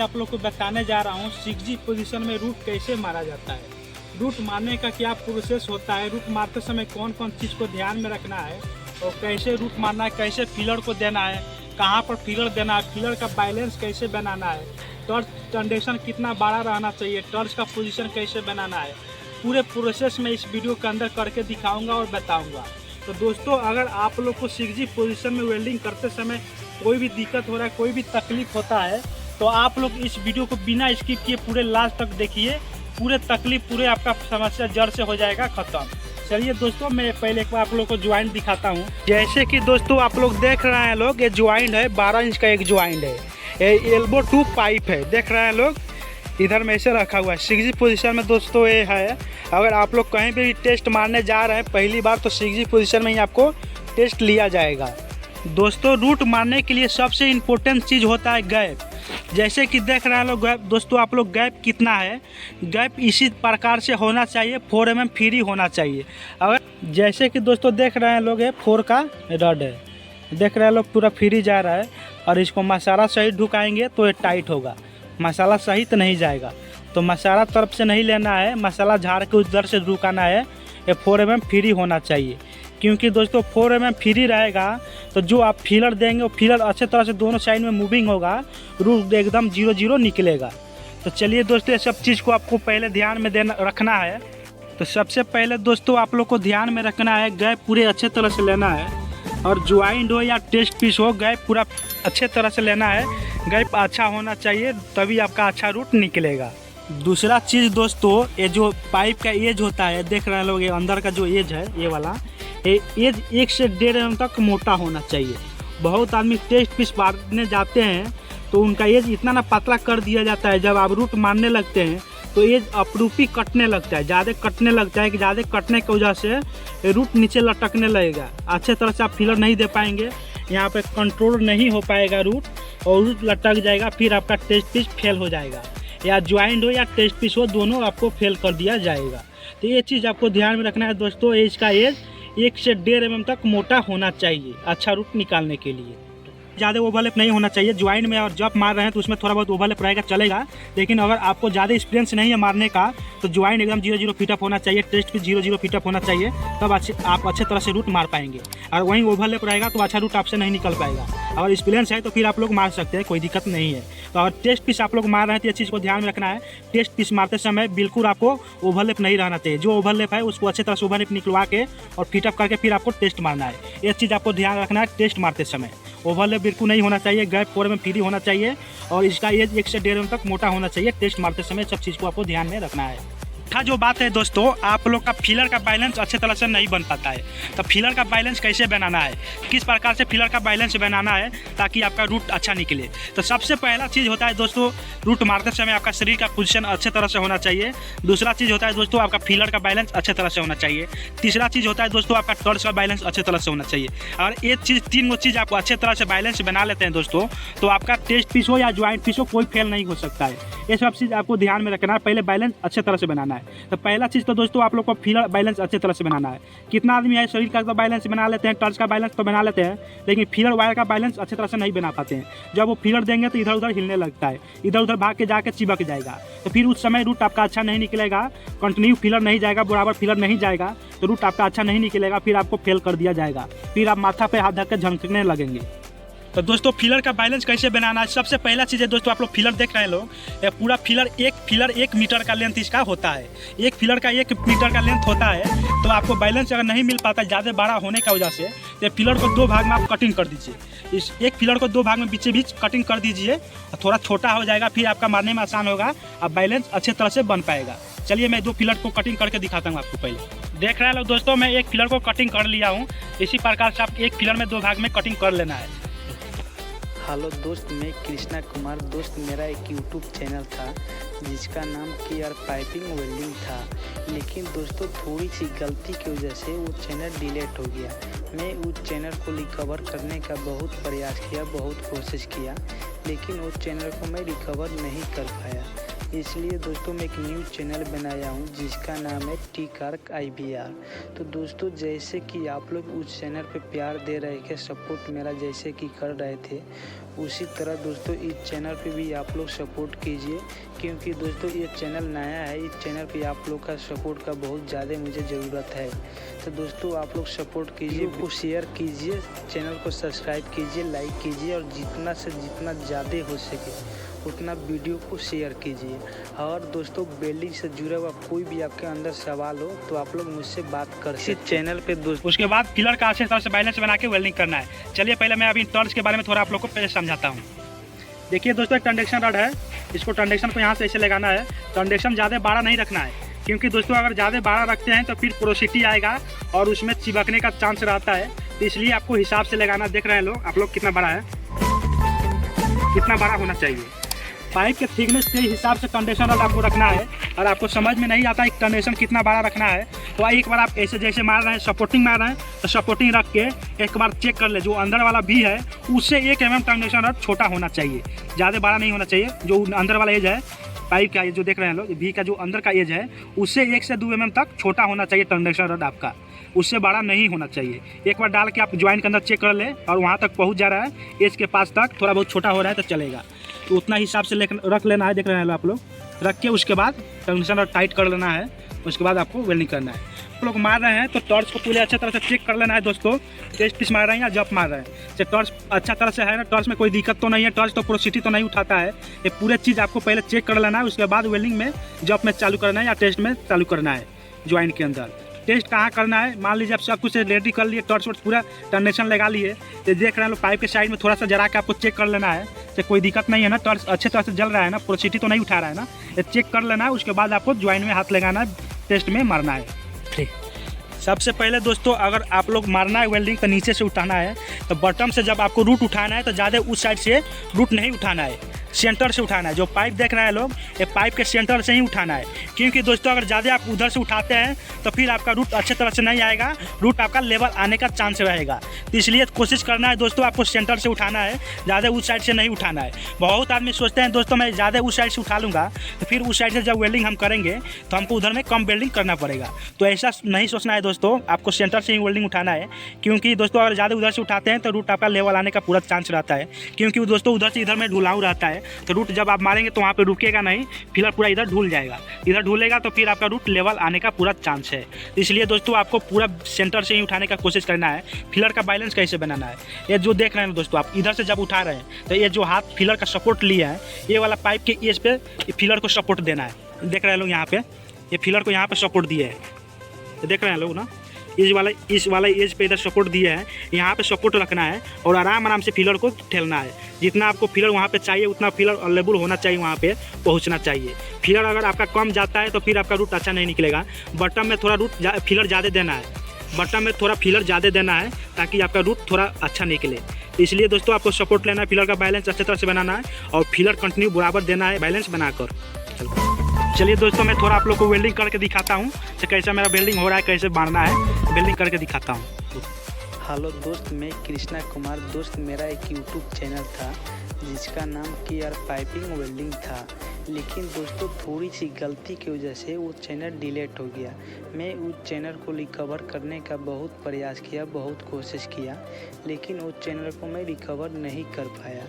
आप लोग को बताने जा रहा हूँ 6G पोजीशन में रूट कैसे मारा जाता है। रूट मारने का क्या प्रोसेस होता है, रूट मारते समय कौन कौन चीज़ को ध्यान में रखना है और कैसे रूट मारना है, कैसे फीलर को देना है, कहाँ पर फीलर देना है, फीलर का बैलेंस कैसे बनाना है, टर्च कंडीशन कितना बड़ा रहना चाहिए, टर्च का पोजीशन कैसे बनाना है, पूरे प्रोसेस में इस वीडियो के अंदर करके दिखाऊंगा और बताऊंगा। तो दोस्तों, अगर आप लोग को 6G पोजीशन में वेल्डिंग करते समय कोई भी दिक्कत हो रहा है, कोई भी तकलीफ होता है, तो आप लोग इस वीडियो को बिना स्किप किए पूरे लास्ट तक देखिए। पूरे तकलीफ, पूरे आपका समस्या जड़ से हो जाएगा खत्म। चलिए दोस्तों, मैं पहले एक बार आप लोग को ज्वाइंट दिखाता हूँ। जैसे कि दोस्तों आप लोग देख रहे हैं लोग, ये ज्वाइंट है 12 इंच का एक ज्वाइंट है, ये एल्बो ट्यूब पाइप है, देख रहे हैं लोग, इधर में ऐसे रखा हुआ है। 6G पोजीशन में दोस्तों ये है। अगर आप लोग कहीं भी टेस्ट मारने जा रहे हैं पहली बार, तो 6G पोजीशन में ही आपको टेस्ट लिया जाएगा। दोस्तों, रूट मारने के लिए सबसे इम्पोर्टेंट चीज़ होता है गैप। जैसे कि देख रहे हैं लोग गैप, दोस्तों आप लोग गैप कितना है, गैप इसी प्रकार से होना चाहिए, 4 mm फ्री होना चाहिए। अगर जैसे कि दोस्तों देख रहे हैं लोग, ये 4 का रड है, देख रहे हैं लोग पूरा फ्री जा रहा है। और इसको मसाला सही ढुकाएंगे तो ये टाइट होगा, मसाला सही तो नहीं जाएगा। तो मसाला तरफ से नहीं लेना है, मसाला झाड़ के उधर से ढुकाना है। ये 4 mm फ्री होना चाहिए, क्योंकि दोस्तों 4 mm फ्री रहेगा तो जो आप फीलर देंगे वो फीलर अच्छे तरह से दोनों साइड में मूविंग होगा, रूट एकदम 0-0 निकलेगा। तो चलिए दोस्तों, ये सब चीज़ को आपको पहले ध्यान में रखना है। तो सबसे पहले दोस्तों आप लोग को ध्यान में रखना है, गैप पूरे अच्छे तरह से लेना है। और ज्वाइंट हो या टेस्ट पीस हो, गैप पूरा अच्छे तरह से लेना है। गैप अच्छा होना चाहिए, तभी आपका अच्छा रूट निकलेगा। दूसरा चीज़ दोस्तों, ये जो पाइप का एज होता है, देख रहे हैं लोग, ये अंदर का जो एज है, ये वाला एज 1 से 1.5 mm तक मोटा होना चाहिए। बहुत आदमी टेस्ट पीस मारने जाते हैं तो उनका एज इतना ना पतला कर दिया जाता है, जब आप रूट मारने लगते हैं तो एज अपरूपी कटने लगता है, ज़्यादा कटने लगता है कि ज़्यादा कटने की वजह से रूट नीचे लटकने लगेगा। अच्छे तरह से आप फीलर नहीं दे पाएंगे, यहाँ पे कंट्रोल नहीं हो पाएगा रूट, और रूट लटक जाएगा, फिर आपका टेस्ट पीस फेल हो जाएगा। या ज्वाइंट हो या टेस्ट पीस हो, दोनों आपको फेल कर दिया जाएगा। तो ये चीज़ आपको ध्यान में रखना है दोस्तों, एज का एज 1 से 1.5 mm तक मोटा होना चाहिए अच्छा रूट निकालने के लिए। ज़्यादा ओवरलैप नहीं होना चाहिए ज्वाइंट में, और जब मार रहे हैं तो उसमें थोड़ा बहुत ओवरलैप रहेगा, चलेगा। लेकिन अगर आपको ज़्यादा एक्सपीरियंस नहीं है मारने का, तो ज्वाइंट एकदम 0-0 फिटअप होना चाहिए, टेस्ट भी 0-0 फिटअप होना चाहिए, तब आप अच्छे तरह से रूट मार पाएंगे। और वहीं ओवरलैप रहेगा तो अच्छा रूट आपसे नहीं निकल पाएगा। अगर एक्सपीरियंस है तो फिर आप लोग मार सकते हैं, कोई दिक्कत नहीं है। तो अगर टेस्ट पीस आप लोग मार रहे हैं तो ये चीज़ को ध्यान में रखना है, टेस्ट पीस मारते समय बिल्कुल आपको ओवरलैप नहीं रहना चाहिए। जो ओवरलैप है उसको अच्छे तरह से ओवरलैप निकलवा के और फिटअप करके फिर आपको टेस्ट मारना है। ये चीज़ आपको ध्यान रखना है, टेस्ट मारते समय ओवरलैप बिल्कुल नहीं होना चाहिए, गैप 4 mm फ्री होना चाहिए, और इसका एज 1 से 1.5 mm तक मोटा होना चाहिए। टेस्ट मारते समय सब चीज़ को आपको ध्यान में रखना है। जो बात है दोस्तों, आप लोग का फीलर का बैलेंस अच्छे तरह से नहीं बन पाता है, तो फीलर का बैलेंस कैसे बनाना है, किस प्रकार से फीलर का बैलेंस बनाना है ताकि आपका रूट अच्छा निकले। तो सबसे पहला चीज़ होता है दोस्तों, रूट मारते समय आपका शरीर का पोजीशन अच्छे तरह से होना चाहिए। दूसरा चीज़ होता है दोस्तों, आपका फीलर का बैलेंस अच्छे तरह से होना चाहिए। तीसरा चीज़ होता है दोस्तों, आपका टर्च का बैलेंस अच्छे तरह से होना चाहिए। और ये चीज़, 3 चीज़ आपको अच्छे तरह से बैलेंस बना लेते हैं दोस्तों, तो आपका टेस्ट पीस हो या ज्वाइंट पीस हो, कोई फेल नहीं हो सकता है। ये सब चीज़ आपको ध्यान में रखना है, पहले बैलेंस अच्छे तरह से बनाना है। तो पहला चीज़ तो दोस्तों आप लोग को फीलर बैलेंस अच्छे तरह से बनाना है। कितना आदमी है शरीर का तो बैलेंस बना लेते हैं, टर्च का बैलेंस तो बना लेते हैं, लेकिन फीलर वायर का बैलेंस अच्छे तरह से नहीं बना पाते हैं। जब वो फीलर देंगे तो इधर उधर हिलने लगता है, इधर उधर भाग के जाके चिपक जाएगा, तो फिर उस समय रूट आपका अच्छा नहीं निकलेगा। कंटिन्यू फीलर नहीं जाएगा, बराबर फीलर नहीं जाएगा, तो रूट आपका अच्छा नहीं निकलेगा, फिर आपको फेल कर दिया जाएगा, फिर आप माथा पे हाथ धर के झनकने लगेंगे। तो दोस्तों फीलर का बैलेंस कैसे बनाना है, सबसे पहला चीज़ है दोस्तों, आप लोग फीलर देख रहे हैं लोग, ये पूरा फीलर 1 मीटर का लेंथ इसका होता है। एक फीलर का 1 मीटर का लेंथ होता है, तो आपको बैलेंस अगर नहीं मिल पाता ज़्यादा बड़ा होने की वजह से, तो फीलर को 2 भाग में आप कटिंग कर दीजिए। इस एक फीलर को 2 भाग में बीचे बीच कटिंग कर दीजिए, थोड़ा छोटा हो जाएगा, फिर आपका मारने में आसान होगा, अब बैलेंस अच्छे तरह से बन पाएगा। चलिए मैं 2 फीलर को कटिंग करके दिखाता हूँ आपको। पहले देख रहे हैं लोग दोस्तों, मैं 1 फीलर को कटिंग कर लिया हूँ। इसी प्रकार से आप 1 फीलर में 2 भाग में कटिंग कर लेना है। हेलो दोस्त, मैं कृष्णा कुमार। दोस्त मेरा एक यूट्यूब चैनल था जिसका नाम केआर पाइपिंग वेल्डिंग था, लेकिन दोस्तों थोड़ी सी गलती की वजह से वो चैनल डिलीट हो गया। मैं उस चैनल को रिकवर करने का बहुत प्रयास किया, बहुत कोशिश किया, लेकिन उस चैनल को मैं रिकवर नहीं कर पाया। इसलिए दोस्तों मैं एक न्यू चैनल बनाया हूँ जिसका नाम है टीकार्क IBR। तो दोस्तों जैसे कि आप लोग उस चैनल पे प्यार दे रहे थे, सपोर्ट मेरा जैसे कि कर रहे थे, उसी तरह दोस्तों इस चैनल पे भी आप लोग सपोर्ट कीजिए, क्योंकि दोस्तों ये चैनल नया है। इस चैनल पे आप लोग का सपोर्ट का बहुत ज़्यादा मुझे ज़रूरत है। तो दोस्तों आप लोग सपोर्ट कीजिए, को शेयर कीजिए, चैनल को सब्सक्राइब कीजिए, लाइक कीजिए और जितना से जितना ज़्यादा हो सके उतना वीडियो को शेयर कीजिए। और दोस्तों वेल्डिंग से जुड़ा हुआ कोई भी आपके अंदर सवाल हो तो आप लोग मुझसे बात कर सकते हैं चैनल पे दोस्तों। उसके बाद पिलर का अच्छे तरह से बैलेंस बना के वेल्डिंग करना है। चलिए पहले मैं अभी टर्च के बारे में थोड़ा आप लोग को पहले समझाता हूँ। देखिए दोस्तों, एक ट्रांजेक्शन रड है, इसको ट्रांजेक्शन को यहाँ से ऐसे लगाना है। ट्रांजेक्शन ज़्यादा बड़ा नहीं रखना है, क्योंकि दोस्तों अगर ज़्यादा बड़ा रखते हैं तो फिर पोरोसिटी आएगा और उसमें चिपकने का चांस रहता है। तो इसलिए आपको हिसाब से लगाना। देख रहे हैं लोग, आप लोग कितना बड़ा है, कितना बड़ा होना चाहिए। पाइप के थिकनेस के हिसाब से कंडीशन रड आपको रखना है। और आपको समझ में नहीं आता है कंडीशन कितना बड़ा रखना है, तो एक बार आप ऐसे जैसे मार रहे हैं, सपोर्टिंग मार रहे हैं, तो सपोर्टिंग रख के एक बार चेक कर ले। जो अंदर वाला भी है उससे 1 mm कंडीशन रड छोटा होना चाहिए, ज़्यादा बड़ा नहीं होना चाहिए। जो अंदर वाला एज है पाइप का, जो देख रहे हैं लोग, भी का जो अंदर का एज है उससे 1 से 2 mm तक छोटा होना चाहिए कंडीशन रड आपका, उससे बड़ा नहीं होना चाहिए। एक बार डाल के आप ज्वाइंट के अंदर चेक कर ले और वहाँ तक पहुँच जा रहा है, एज के पास तक थोड़ा बहुत छोटा हो रहा है तो चलेगा। तो उतना हिसाब से रख लेना है। देख रहे हैं आप लोग, रख के उसके बाद कंडीशन रड टाइट कर लेना है। उसके बाद आपको वेल्डिंग करना है। आप लोग मार रहे हैं तो टॉर्च को पूरे अच्छे तरह से चेक कर लेना है दोस्तों। टेस्ट पीस मार रहे हैं या जब मार रहे हैं, तो टॉर्च अच्छा तरह से है ना, टॉर्च में कोई दिक्कत तो नहीं है, टॉर्च तो पोरोसिटी तो नहीं उठाता है। ये पूरे चीज़ आपको पहले चेक कर लेना है। उसके बाद वेल्डिंग में जब में चालू करना है या टेस्ट में चालू करना है। ज्वाइंट के अंदर टेस्ट कहाँ करना है, मान लीजिए आप सब कुछ रेडी कर लिए, टॉर्च वर्च पूरा टर्नेशन लगा लिए, तो देख रहे हैं लोग पाइप के साइड में थोड़ा सा जरा के आपको चेक कर लेना है। तो कोई दिक्कत नहीं है ना, टॉर्च अच्छे तरह से जल रहा है ना, पोरोसिटी तो नहीं उठा रहा है ना, ये चेक कर लेना है। उसके बाद आपको ज्वाइंट में हाथ लगाना है, टेस्ट में मारना है। ठीक, सबसे पहले दोस्तों अगर आप लोग मारना है वेल्डिंग तो नीचे से उठाना है। तो बॉटम से जब आपको रूट उठाना है तो ज़्यादा उस साइड से रूट नहीं उठाना है, सेंटर से उठाना है। जो पाइप देख रहे हैं लोग, ये पाइप के सेंटर से ही उठाना है, क्योंकि दोस्तों अगर ज़्यादा आप उधर से उठाते हैं तो फिर आपका रूट अच्छे तरह से नहीं आएगा, रूट आपका लेवल आने का चांस रहेगा। तो इसलिए कोशिश करना है दोस्तों, आपको सेंटर से उठाना है, ज़्यादा उस साइड से नहीं उठाना है। बहुत आदमी सोचते हैं दोस्तों मैं ज़्यादा उस साइड से उठा लूँगा तो फिर उस साइड से जब वेल्डिंग हम करेंगे तो हमको उधर में कम वेल्डिंग करना पड़ेगा। तो ऐसा नहीं सोचना है दोस्तों, आपको सेंटर से ही वेल्डिंग उठाना है। क्योंकि दोस्तों अगर ज़्यादा उधर से उठाते हैं तो रूट आपका लेवल आने का पूरा चांस रहता है, क्योंकि दोस्तों उधर से इधर में ढुलाव रहता है। तो रूट जब आप मारेंगे तो वहाँ पे रुकेगा नहीं, फिलर पूरा इधर ढुल जाएगा, इधर ढुलेगा तो फिर आपका रूट लेवल आने का पूरा चांस है। इसलिए दोस्तों आपको पूरा सेंटर से ही उठाने का कोशिश करना है। फिलर का बैलेंस कैसे बनाना है, ये जो देख रहे हैं दोस्तों, आप इधर से जब उठा रहे हैं तो ये जो हाथ फिलर का सपोर्ट लिया है, ये वाला पाइप के एज पे फिलर को सपोर्ट देना है। देख रहे हैं लोग यहाँ पे, ये फिलर को यहाँ पे सपोर्ट दिए है, तो देख रहे हैं लोग ना, इस वाला एज पे इधर सपोर्ट दिया है, यहाँ पे सपोर्ट रखना है और आराम से फिलर को ठेलना है। जितना आपको फिलर वहाँ पे चाहिए उतना फिलर अवेलेबल होना चाहिए, वहाँ पे पहुँचना चाहिए। फिलर अगर आपका कम जाता है तो फिर आपका रूट अच्छा नहीं निकलेगा। बटन में थोड़ा फिलर ज़्यादा देना है, बटन में थोड़ा फिलर ज़्यादा देना है ताकि आपका रूट थोड़ा अच्छा निकले। इसलिए दोस्तों आपको सपोर्ट लेना है, फिलर का बैलेंस अच्छे तरह से बनाना है और फिलर कंटिन्यू बराबर देना है बैलेंस बनाकर। चलिए दोस्तों मैं थोड़ा आप लोग को वेल्डिंग करके दिखाता हूँ कि कैसा मेरा वेल्डिंग हो रहा है, कैसे मारना है, वेल्डिंग करके दिखाता हूँ। हेलो दोस्त, मैं कृष्णा कुमार। दोस्त मेरा एक यूट्यूब चैनल था जिसका नाम KR पाइपिंग वेल्डिंग था, लेकिन दोस्तों थोड़ी सी गलती की वजह से वो चैनल डिलीट हो गया। मैं उस चैनल को रिकवर करने का बहुत प्रयास किया, बहुत कोशिश किया, लेकिन उस चैनल को मैं रिकवर नहीं कर पाया।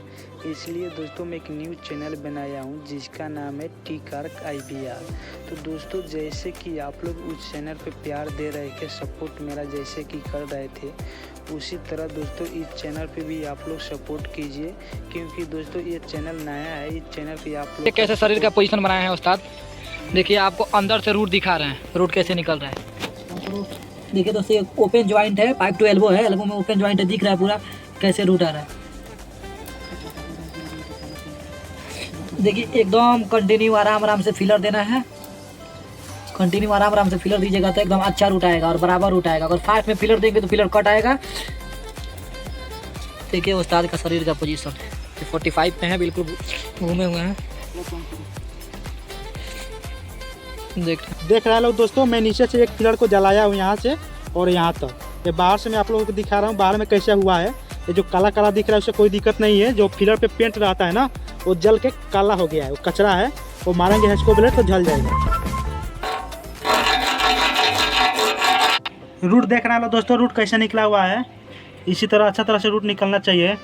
इसलिए दोस्तों मैं एक न्यू चैनल बनाया हूँ जिसका नाम है टीकार्क IBR। तो दोस्तों जैसे कि आप लोग उस चैनल पे प्यार दे रहे थे, सपोर्ट मेरा जैसे कि कर रहे थे, उसी तरह दोस्तों इस चैनल पे भी आप लोग सपोर्ट कीजिए, क्योंकि दोस्तों ये चैनल नया है। इस चैनल पे आप लोग कैसे शरीर का पोजीशन बनाए हैं उस्ताद, देखिए आपको अंदर से रूट दिखा रहे हैं, रूट कैसे निकल रहा है। देखिए दोस्तों ये ओपन जॉइंट है, पाइप टू एल्बो है, एल्बो में ओपन जॉइंट है, दिख रहा है पूरा कैसे रूट आ रहा है। देखिए एकदम कंटिन्यू आराम से फिलर देना है, कंटिन्यू आराम से फिलर दीजिएगा तो एकदम अच्छा रूट आएगा और बराबर रूट आएगा। अगर फास्ट में फिलर देंगे तो फिलर कट आएगा। देखिए उस्ताद का शरीर का पोजीशन 45 में है, बिल्कुल घूमे हुए हैं। देख रहे हैं लोग दोस्तों, मैं नीचे से एक फिलर को जलाया हूँ यहाँ से और यहाँ तक। ये बाहर से मैं आप लोगों को दिखा रहा हूँ बाहर में कैसे हुआ है। ये जो काला दिख रहा है उससे कोई दिक्कत नहीं है, जो फिलर पे पेंट रहता है ना वो जल के काला हो गया है, वो कचरा है वो मारेंगे हेस्को ब्लेड तो जल जाएगा। रूट देख रहे हैं दोस्तों, रूट कैसे निकला हुआ है। इसी तरह अच्छा तरह से रूट निकलना चाहिए।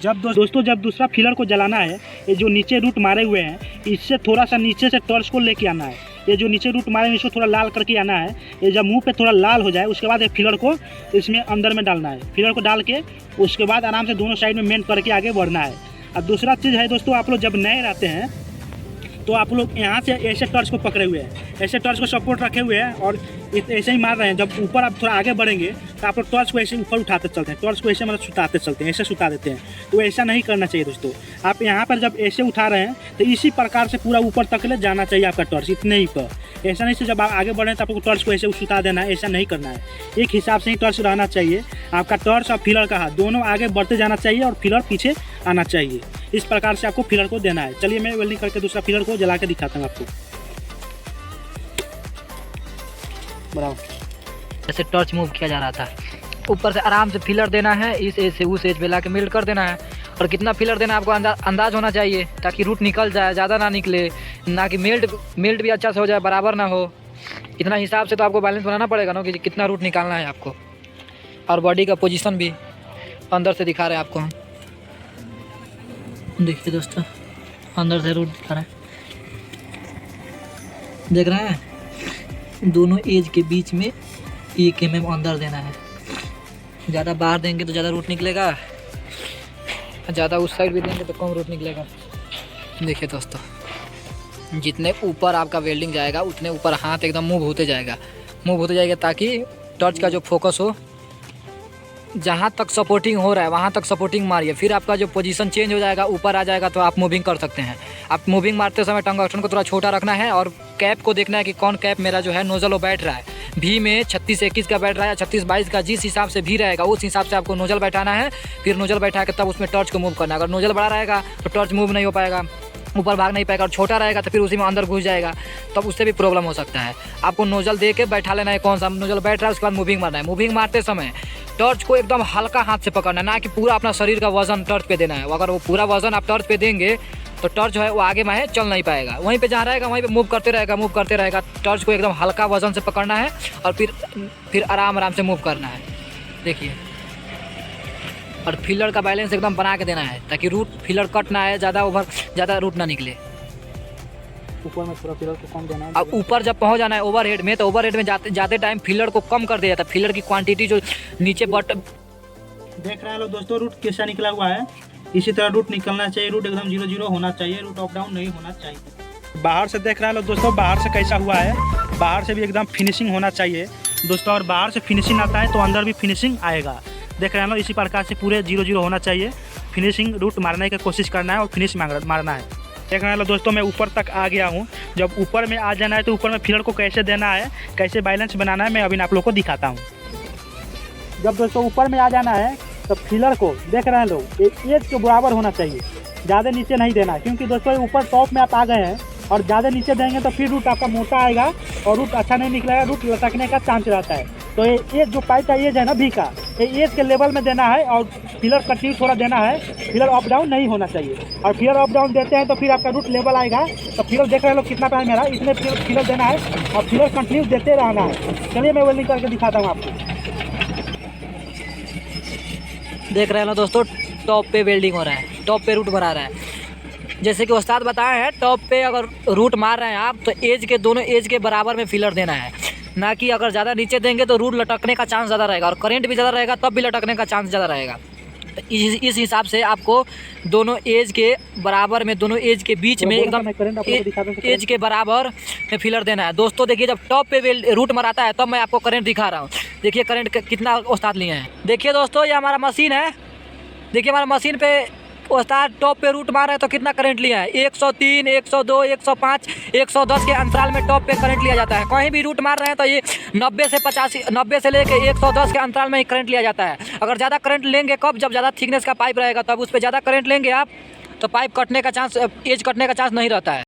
जब दोस्तों जब दूसरा फिलर को जलाना है, ये जो नीचे रूट मारे हुए हैं इससे थोड़ा सा नीचे से टॉर्च को लेके आना है। ये जो नीचे रूट मारे हैं इसको थोड़ा लाल करके आना है। ये जब मुंह पे थोड़ा लाल हो जाए उसके बाद ये फिलर को इसमें अंदर में डालना है। फिलर को डाल के उसके बाद आराम से दोनों साइड में मेंट करके आगे बढ़ना है। अब दूसरा चीज़ है दोस्तों, आप लोग जब नए रहते हैं तो आप लोग यहाँ से ऐसे टॉर्च को पकड़े हुए हैं, ऐसे टॉर्च को सपोर्ट रखे हुए हैं और ऐसे ही मार रहे हैं। जब ऊपर आप थोड़ा आगे बढ़ेंगे तो आप लोग टॉर्च को ऐसे ऊपर उठाते चलते हैं, टॉर्च को ऐसे मतलब सुताते चलते हैं, ऐसे सुता देते हैं। तो ऐसा नहीं करना चाहिए दोस्तों। आप यहाँ पर जब ऐसे उठा रहे हैं तो इसी प्रकार से पूरा ऊपर तक ले जाना चाहिए आपका टॉर्च, इतने ही पर। ऐसा नहीं से जब आप आगे बढ़ें तो आपको टॉर्च को ऐसे सुता देना है, ऐसा नहीं करना है। एक हिसाब से ही टॉर्च रहना चाहिए आपका। टॉर्च और फिलर का हाथ दोनों आगे बढ़ते जाना चाहिए और फिलर पीछे आना चाहिए। इस प्रकार से आपको फिलर को देना है। चलिए मैं वेल्डिंग करके दूसरा फिलर को जला के दिखाता हूँ आपको। बराबर जैसे टॉर्च मूव किया जा रहा था, ऊपर से आराम से फिलर देना है, इस एज से उस एज पे ला के मेल्ट कर देना है। और कितना फिलर देना आपको अंदाज होना चाहिए ताकि रूट निकल जाए, ज़्यादा ना निकले, ना कि मेल्ट भी अच्छा से हो जाए, बराबर ना हो। इतना हिसाब से तो आपको बैलेंस बनाना पड़ेगा ना कि कितना रूट निकालना है आपको। और बॉडी का पोजीशन भी अंदर से दिखा रहे हैं आपको हम। देखिए दोस्तों, अंदर से रूट दिखा रहा है, देख रहे हैं। दोनों एज के बीच में 1 mm अंदर देना है। ज़्यादा बाहर देंगे तो ज़्यादा रूट निकलेगा, ज़्यादा उस साइड भी देंगे तो कम रूट निकलेगा। देखिए दोस्तों, जितने ऊपर आपका वेल्डिंग जाएगा उतने ऊपर हाथ एकदम मूव होते जाएगा ताकि टॉर्च का जो फोकस हो, जहाँ तक सपोर्टिंग हो रहा है वहाँ तक सपोर्टिंग मारिए। फिर आपका जो पोजीशन चेंज हो जाएगा, ऊपर आ जाएगा तो आप मूविंग कर सकते हैं। आप मूविंग मारते समय टंगस्टन को थोड़ा छोटा रखना है और कैप को देखना है कि कौन कैप मेरा जो है नोजल वो बैठ रहा है। भी में 36-21 का बैठ रहा है या 36-22 का, जिस हिसाब से भी रहेगा उस हिसाब से आपको नोजल बैठाना है। फिर नोजल बैठा के तब उसमें टॉर्च को मूव करना है। अगर नोजल बड़ा रहेगा तो टॉर्च मूव नहीं हो पाएगा, ऊपर भाग नहीं पाएगा। और छोटा रहेगा तो फिर उसी में अंदर घुस जाएगा, तब उससे भी प्रॉब्लम हो सकता है। आपको नोजल दे के बैठा लेना है, कौन सा नोजल बैठ रहा है, उसके बाद मूविंग मारना है। मूविंग मारते समय टॉर्च को एकदम हल्का हाथ से पकड़ना है, ना कि पूरा अपना शरीर का वजन टॉर्च पे देना है। अगर वो पूरा वजन आप टॉर्च पे देंगे तो टॉर्च जो है वो आगे में चल नहीं पाएगा, वहीं पे जहाँ रहेगा वहीं पे मूव करते रहेगा। टॉर्च को एकदम हल्का वजन से पकड़ना है और फिर आराम से मूव करना है। देखिए, और फिलर का बैलेंस एकदम बना के देना है ताकि रूट फिलर कट ना आए, ज़्यादा रूट ना निकले। ऊपर में थोड़ा फिलर को कम देना है। अब ऊपर जब पहुंच जाना है ओवरहेड में, तो ओवरहेड में जाते टाइम फिलर को कम कर दिया जाता है। फिलर की क्वांटिटी जो नीचे देख रहे हैं लोग दोस्तों, रूट कैसा निकला हुआ है। इसी तरह रूट निकलना चाहिए, रूट एकदम 0-0 होना चाहिए, रूट अप डाउन नहीं होना चाहिए। बाहर से देख रहे हैं लोग दोस्तों, बाहर से कैसा हुआ है, बाहर से भी एकदम फिनिशिंग होना चाहिए दोस्तों। और बाहर से फिनिशिंग आता है तो अंदर भी फिनिशिंग आएगा। देख रहे हैं लोग, इसी प्रकार से पूरे 0-0 होना चाहिए। फिनिशिंग रूट मारने की कोशिश करना है और फिनिश मारना है। देख रहे हैं दोस्तों, मैं ऊपर तक आ गया हूँ। जब ऊपर में आ जाना है तो ऊपर में फिलर को कैसे देना है, कैसे बैलेंस बनाना है, मैं अभी आप लोग को दिखाता हूँ। जब दोस्तों ऊपर में आ जाना है तो फिलर को देख रहे हैं लोग, एक एज के बराबर होना चाहिए, ज़्यादा नीचे नहीं देना है। क्योंकि दोस्तों ऊपर टॉप में आप आ गए हैं और ज़्यादा नीचे देंगे तो फिर रूट आपका मोटा आएगा और रूट अच्छा नहीं निकलेगा, रूट लटकने का चांस रहता है। तो ये एज जो पाइप का एज है ना, भी का, ये एज के लेवल में देना है और फिलर कंटिन्यू थोड़ा देना है। फिलर अप डाउन नहीं होना चाहिए। और फिलर अप डाउन देते हैं तो फिर आपका रूट लेवल आएगा। तो फिलर देख रहे हैं लोग कितना टाइम मेरा, इतने फिलर देना है और फिलर कंटिन्यू देते रहना है। चलिए मैं वेल्डिंग करके दिखाता हूँ आपको। देख रहे हैं ना दोस्तों, टॉप पे वेल्डिंग हो रहा है, टॉप पे रूट बना रहा है। जैसे कि उस्ताद बताए हैं, टॉप पे अगर रूट मार रहे हैं आप तो एज के दोनों एज के बराबर में फिलर देना है, ना कि अगर ज़्यादा नीचे देंगे तो रूट लटकने का चांस ज़्यादा रहेगा और करंट भी ज़्यादा रहेगा, तब भी लटकने का चांस ज़्यादा रहेगा। इस हिसाब से आपको दोनों एज के बराबर में, दोनों एज के बीच में एकदम एज के बराबर में फिलर देना है दोस्तों। देखिए, जब टॉप पे रूट मराता है तब मैं आपको करंट दिखा रहा हूँ। देखिए करंट कितना उस्ताद लिए हैं। देखिए दोस्तों, ये हमारा मशीन है। देखिए हमारा मशीन पे उस्ताद टॉप पे रूट मार रहे हैं तो कितना करंट लिया है, 103, 102, 105, 110 के अंतराल में टॉप पे करंट लिया जाता है। कहीं भी रूट मार रहे हैं तो ये 90 से लेके 110 के अंतराल में ही करंट लिया जाता है। अगर ज़्यादा करंट लेंगे कब, जब ज़्यादा थिकनेस का पाइप रहेगा तब उस पर ज़्यादा करंट लेंगे आप तो पाइप कटने का चांस, एज कटने का चांस नहीं रहता है।